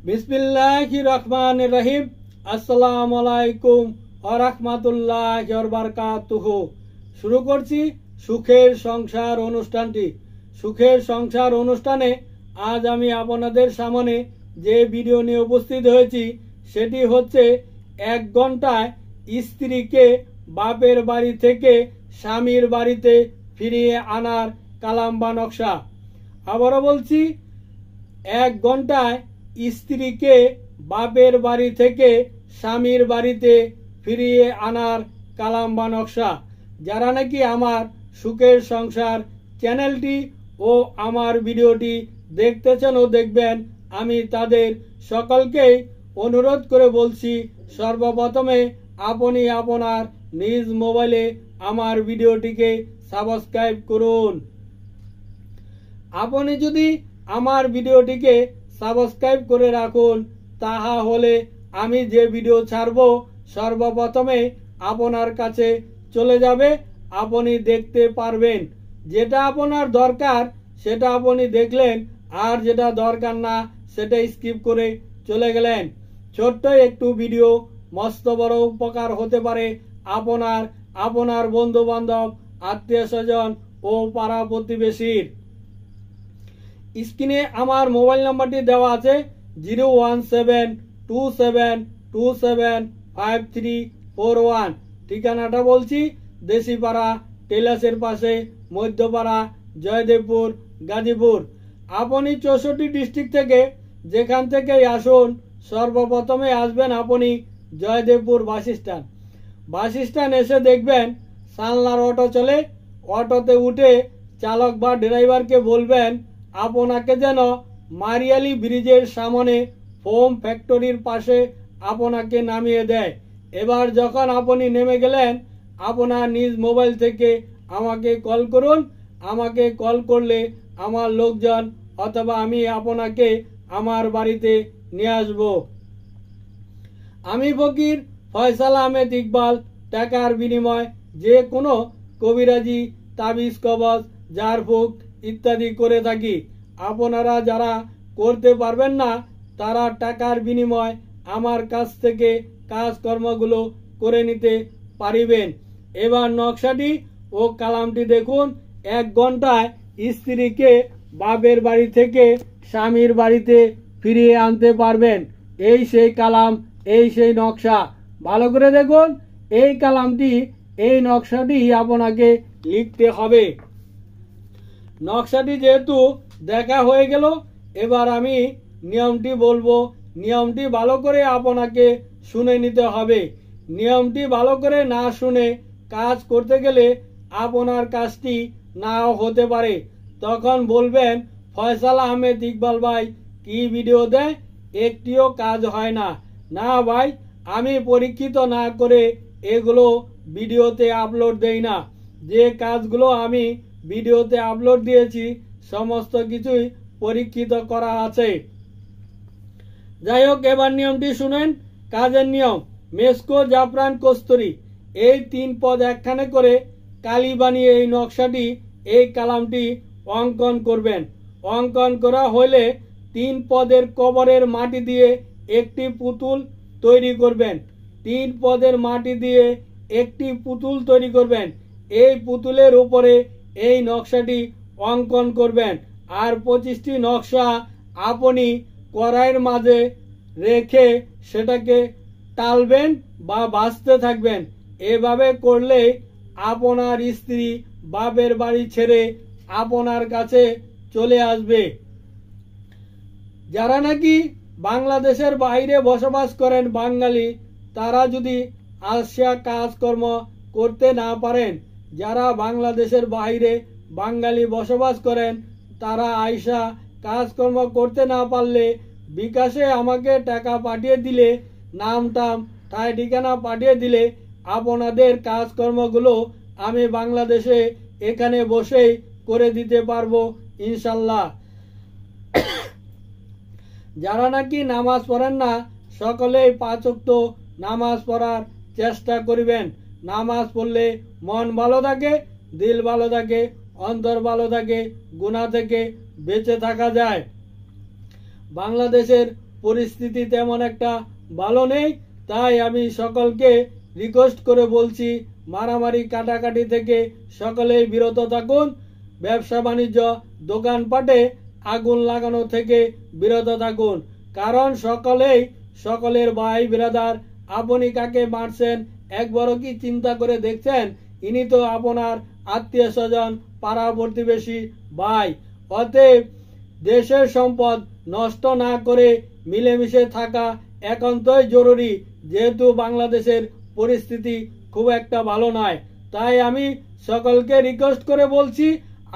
बिस्मिल्लाहिर रहमानिर रहीम। अस्सलामु आलाइकुम ওয়া রাহমাতুল্লাহি ওয়া বারাকাতুহু। শুরু করছি সুখের সংসার অনুষ্ঠানটি। সুখের সংসার অনুষ্ঠানে আজ আমি আপনাদের সামনে যে ভিডিও নিয়ে উপস্থিত হয়েছি সেটি হচ্ছে 1 ঘন্টায় স্ত্রীকে বাপের বাড়ি থেকে স্বামীর বাড়িতে ফিরিয়ে আনার কালাম বা নকশা। আবারও বলছি, 1 ঘন্টায় স্ত্রীকে বাপের বাড়ি থেকে স্বামীর বাড়িতে ফিরিয়ে আনার কালাম বা নকশা। যারা নাকি আমার সুখের সংসার চ্যানেলটি ও আমার ভিডিওটি দেখতেছেন ও দেখবেন, আমি তাদের সকলকেই অনুরোধ করে বলছি, সর্বপ্রথমে আপনি আপনার নিজ মোবাইলে আমার ভিডিওটিকে সাবস্ক্রাইব করুন। আপনি যদি আমার ভিডিওটিকে সাবস্ক্রাইব করে রাখুন, তাহা হলে আমি যে ভিডিও ছাড়ব সর্বপ্রথমে আপনার কাছে চলে যাবে, আপনি দেখতে পারবেন। যেটা আপনার দরকার সেটা আপনি দেখলেন, আর যেটা দরকার না সেটা স্কিপ করে চলে গেলেন। ছোট্ট একটু ভিডিও মস্ত বড় উপকার হতে পারে আপনার বন্ধু বান্ধব, আত্মীয় স্বজন ও পাড়া প্রতিবেশীর। স্ক্রিনে আমার মোবাইল নাম্বারটি দেওয়া আছে 01727275341। ঠিকানাটা বলছি, দেশিপাড়া টেলাসের পাশে, মধ্যপাড়া, জয়দেবপুর, গাজীপুর। আপনি 64 ডিস্ট্রিক্ট থেকে যেখান থেকেই আসুন, সর্বপ্রথমে আসবেন আপনি জয়দেবপুর বাস স্ট্যান্ড এসে দেখবেন সানলার অটো চলে। অটোতে উঠে চালক বা ড্রাইভারকে বলবেন আপনাকে যেন মারিয়ালি ব্রিজের সামনে ফোম ফ্যাক্টরির পাশে আপনাকে নামিয়ে দেয়। এবার যখন আপনি নেমে গেলেন, আপনার নিজ মোবাইল থেকে আমাকে কল করুন। আমাকে কল করলে আমার লোকজন অথবা আমি আপনাকে আমার বাড়িতে নিয়ে আসব। আমি ফকির ফয়সাল আহমেদ ইকবাল টাকার বিনিময় যে কোনো কবিরাজি, তাবিজ, কবজ, ঝাড়ফুঁক ইত্যাদি করে থাকি। আপনারা যারা করতে পারবেন না তারা টাকার বিনিময় আমার কাছ থেকে কাজকর্মগুলো করে নিতে পারিবেন। এবার নকশাটি ও কালামটি দেখুন। 1 ঘন্টায় স্ত্রীকে বাপের বাড়ি থেকে স্বামীর বাড়িতে ফিরিয়ে আনতে পারবেন। এই সেই কালাম, এই সেই নকশা। ভালো করে দেখুন। এই কালামটি, এই নকশাটি আপনাকে লিখতে হবে। নকশাটি যেহেতু দেখা হয়ে গেল, এবার আমি নিয়মটি বলবো। নিয়মটি ভালো করে আপনাকে শুনে নিতে হবে। নিয়মটি ভালো করে না শুনে কাজ করতে গেলে আপনার কাজটি নাও হতে পারে। তখন বলবেন ফয়সাল আহমেদ ইকবাল ভাই কি ভিডিও দেয়, একটিও কাজ হয় না। না ভাই, আমি পরীক্ষিত না করে এগুলো ভিডিওতে আপলোড দেই না। যে কাজগুলো আমি ভিডিওতে আপলোড দিয়েছি সমস্ত কিছুই পরীক্ষিত করা আছে। যাই হোক, এবার নিয়মটি শুনেন। কাজের নিয়ম: মেসকো, জাফরান, কস্তুরী এই 3 পদ একখানে করে কালি বানিয়ে এই নকশাটি, এই কালামটি অঙ্কন করবেন। অঙ্কন করা হলে 3 পদের কবরের মাটি দিয়ে একটি পুতুল তৈরি করবেন। 3 পদের মাটি দিয়ে একটি পুতুল তৈরি করবেন। এই পুতুলের উপরে এই নকশাটি অঙ্কন করবেন। আর 25টি নকশা আপনি কড়াইয়ের মাঝে রেখে সেটাকে টালবেন বা ভাজতে থাকবেন। এভাবে করলে আপনার স্ত্রী বাপের বাড়ি ছেড়ে আপনার কাছে চলে আসবে। যারা নাকি বাংলাদেশের বাইরে বসবাস করেন বাঙালি, তারা যদি আসিয়া কাজকর্ম করতে না পারেন, যারা বাংলাদেশের বাইরে বাঙালি বসবাস করেন তারা আইসা কাজকর্ম করতে না পারলে বিকাশে আমাকে টাকা পাঠিয়ে দিলে, নাম টাম ঠাই ঠিকানা পাঠিয়ে দিলে আপনাদের কাজকর্মগুলো আমি বাংলাদেশে এখানে বসেই করে দিতে পারবো ইনশাল্লাহ। যারা নাকি নামাজ পড়েন না, সকলেই 5 ওয়াক্ত নামাজ পড়ার চেষ্টা করিবেন। নামাজ পড়লে মন ভালো থাকে, দিল ভালো থাকে, অন্তর ভালো থাকে, গুনাহ থেকে বেঁচে থাকা যায়। বাংলাদেশের পরিস্থিতি তেমন একটা ভালো নেই। তাই আমি সকলকে রিকোয়েস্ট করে বলছি, মারামারি কাটাকাটি থেকে সকলেই বিরত থাকুন। ব্যবসা বাণিজ্য দোকানপাটে আগুন লাগানো থেকে বিরত থাকুন, কারণ সকলেই সকলের ভাই ব্রাদার। আপনি কাকে মারছেন একবারও কি চিন্তা করে দেখছেন? ইনি তো আপনার আত্মীয় স্বজন, পাড়া প্রতিবেশী, ভাই। অতএব দেশের সম্পদ নষ্ট না করে মিলেমিশে থাকা একান্তই জরুরি, যেহেতু বাংলাদেশের পরিস্থিতি খুব একটা ভালো নয়। তাই আমি সকলকে রিকোয়েস্ট করে বলছি,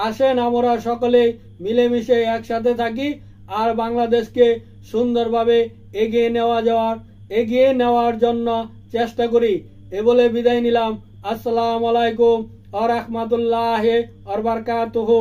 আসেন আমরা সকলে মিলেমিশে একসাথে থাকি আর বাংলাদেশকে সুন্দরভাবে এগিয়ে নেওয়ার জন্য চেষ্টা করি। এ বলে বিদায় নিলাম। আসসালামু আলাইকুম ওয়া রাহমাতুল্লাহি ওয়া বারাকাতুহু।